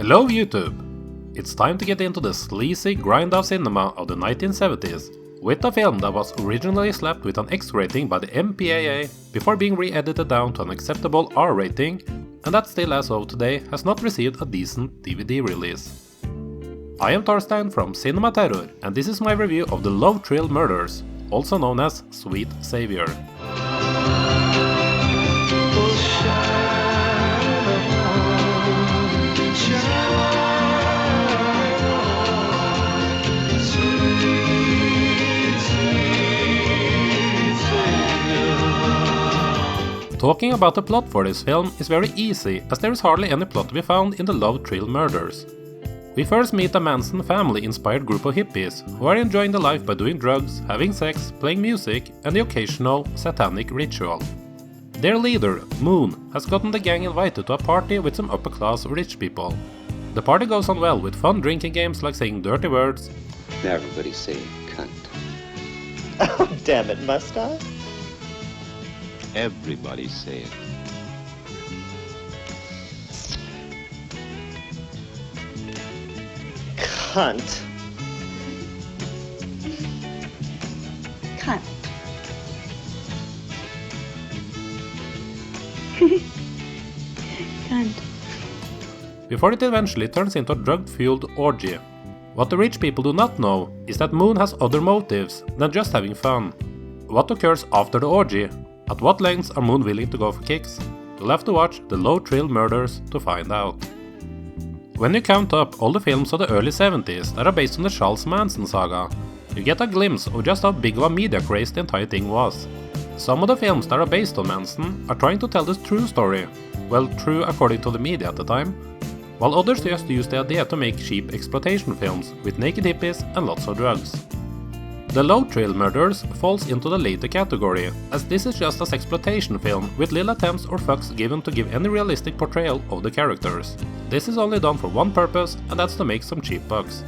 Hello YouTube! It's time to get into the sleazy grind-off cinema of the 1970s, with a film that was originally slapped with an X rating by the MPAA before being re-edited down to an acceptable R rating, and that still as of today has not received a decent DVD release. I am Torstein from Cinema Terror, and this is my review of The Love Trill Murders, also known as Sweet Savior. Talking about the plot for this film is very easy, as there is hardly any plot to be found in the Love Trill Murders. We first meet a Manson family-inspired group of hippies who are enjoying the life by doing drugs, having sex, playing music, and the occasional satanic ritual. Their leader, Moon, has gotten the gang invited to a party with some upper-class rich people. The party goes on well with fun drinking games like saying dirty words. Everybody say cunt. Oh, damn it, must I? Everybody say it. Cunt. Cunt. Cunt. Before it eventually turns into a drug-fueled orgy. What the rich people do not know is that Moon has other motives than just having fun. What occurs after the orgy? At what lengths are Moon willing to go for kicks? You'll have to watch The Love Trill Murders to find out. When you count up all the films of the early 70s that are based on the Charles Manson saga, you get a glimpse of just how big of a media craze the entire thing was. Some of the films that are based on Manson are trying to tell the true story, well, true according to the media at the time, while others just use the idea to make cheap exploitation films with naked hippies and lots of drugs. The Love Trill Murders falls into the later category, as this is just a sexploitation film with little attempts or fucks given to give any realistic portrayal of the characters. This is only done for one purpose, and that's to make some cheap bucks.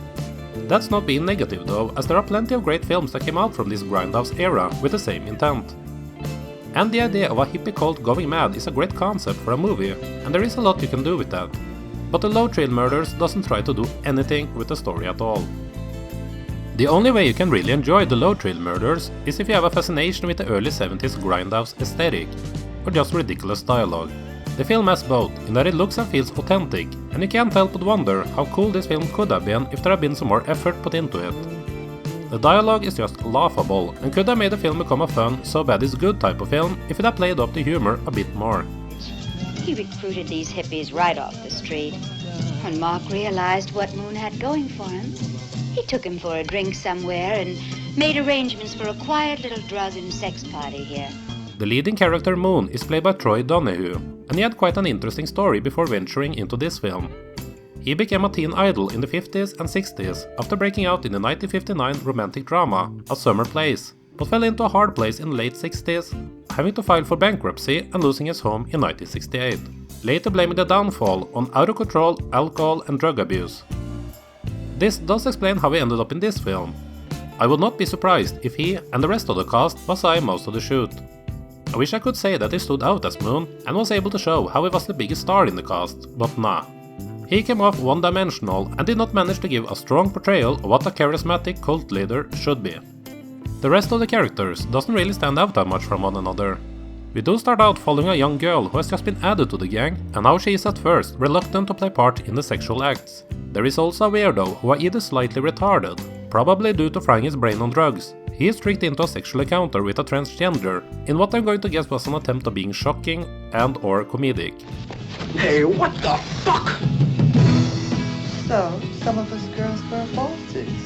That's not being negative though, as there are plenty of great films that came out from this grindhouse era with the same intent. And the idea of a hippie cult going mad is a great concept for a movie, and there is a lot you can do with that. But The Love Trill Murders doesn't try to do anything with the story at all. The only way you can really enjoy The Love Trill Murders is if you have a fascination with the early 70s grindhouse aesthetic, or just ridiculous dialogue. The film has both, in that it looks and feels authentic, and you can't help but wonder how cool this film could have been if there had been some more effort put into it. The dialogue is just laughable, and could have made the film become a fun, so bad it's good type of film if it had played up the humor a bit more. He recruited these hippies right off the street. When Mark realized what Moon had going for him, he took him for a drink somewhere and made arrangements for a quiet little drug and sex party here. The leading character Moon is played by Donahue, and he had quite an interesting story before venturing into this film. He became a teen idol in the 50s and 60s after breaking out in the 1959 romantic drama A Summer Place, but fell into a hard place in the late 60s, having to file for bankruptcy and losing his home in 1968, later blaming the downfall on out of control alcohol and drug abuse. This does explain how he ended up in this film. I would not be surprised if he and the rest of the cast was high most of the shoot. I wish I could say that he stood out as Moon and was able to show how he was the biggest star in the cast, but nah. He came off one-dimensional and did not manage to give a strong portrayal of what a charismatic cult leader should be. The rest of the characters doesn't really stand out that much from one another. We do start out following a young girl who has just been added to the gang, and how she is at first reluctant to play part in the sexual acts. There is also a weirdo who are either slightly retarded, probably due to frying his brain on drugs. He is tricked into a sexual encounter with a transgender, in what I'm going to guess was an attempt of being shocking and or comedic. Hey, what the fuck? So, some of us girls wear falsies.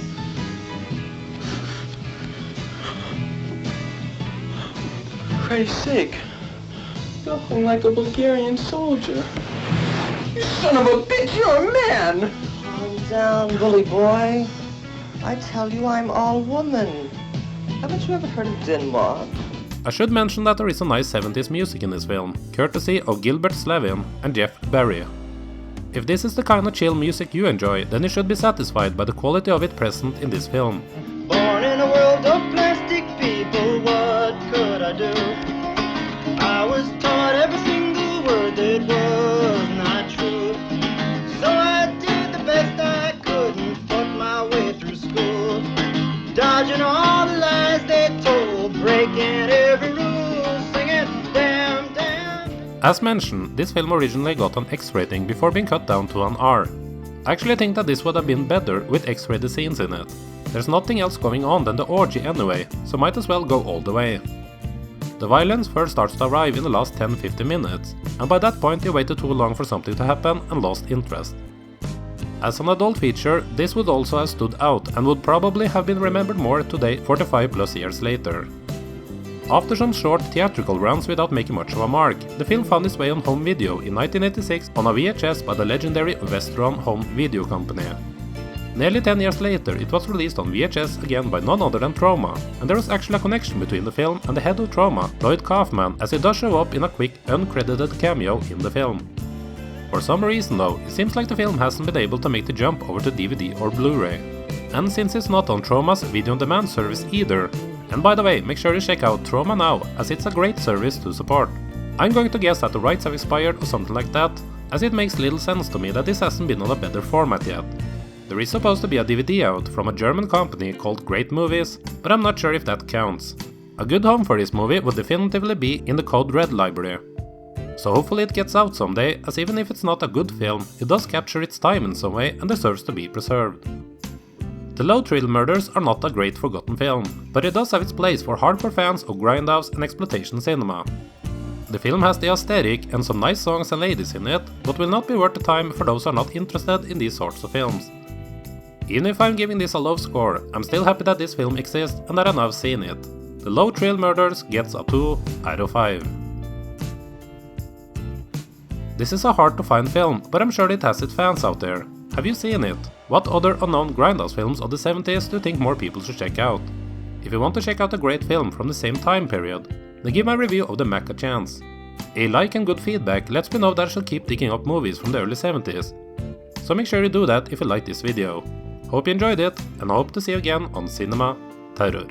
Christ's sake. You're looking like a Bulgarian soldier. You son of a bitch, you're a man! Calm down, bully boy. I tell you, I'm all woman. Haven't you ever heard of Denmark? I should mention that there is a nice 70s music in this film, courtesy of Gilbert Slavin and Jeff Barry. If this is the kind of chill music you enjoy, then you should be satisfied by the quality of it present in this film. Born in a world of plastic people, what could I do? I was taught every single word that was not true. So I did As mentioned, this film originally got an X rating before being cut down to an R. I actually think that this would have been better with X-rated scenes in it. There's nothing else going on than the orgy anyway, so might as well go all the way. The violence first starts to arrive in the last 10-15 minutes, and by that point you waited too long for something to happen and lost interest. As an adult feature, this would also have stood out and would probably have been remembered more today 45 plus years later. After some short theatrical runs without making much of a mark, the film found its way on home video in 1986 on a VHS by the legendary Westron Home Video Company. Nearly 10 years later, it was released on VHS again by none other than Trauma, and there was actually a connection between the film and the head of Trauma, Lloyd Kaufman, as he does show up in a quick, uncredited cameo in the film. For some reason though, it seems like the film hasn't been able to make the jump over to DVD or Blu-ray. And since it's not on Trauma's video-on-demand service either, and by the way, make sure you check out Trauma now, as it's a great service to support. I'm going to guess that the rights have expired or something like that, as it makes little sense to me that this hasn't been on a better format yet. There is supposed to be a DVD out from a German company called Great Movies, but I'm not sure if that counts. A good home for this movie would definitively be in the Code Red library. So hopefully it gets out someday, as even if it's not a good film, it does capture its time in some way and deserves to be preserved. The Low Thrill Murders are not a great forgotten film, but it does have its place for hardcore fans of grindhouse and exploitation cinema. The film has the aesthetic and some nice songs and ladies in it, but will not be worth the time for those who are not interested in these sorts of films. Even if I'm giving this a low score, I'm still happy that this film exists and that I've now seen it. The Low Thrill Murders gets a 2 out of 5. This is a hard to find film, but I'm sure it has its fans out there. Have you seen it? What other unknown grindhouse films of the 70s do you think more people should check out? If you want to check out a great film from the same time period, then give my review of The Mac a chance. A like and good feedback lets me know that I should keep digging up movies from the early 70s. So make sure you do that if you like this video. Hope you enjoyed it, and I hope to see you again on Cinema Terror.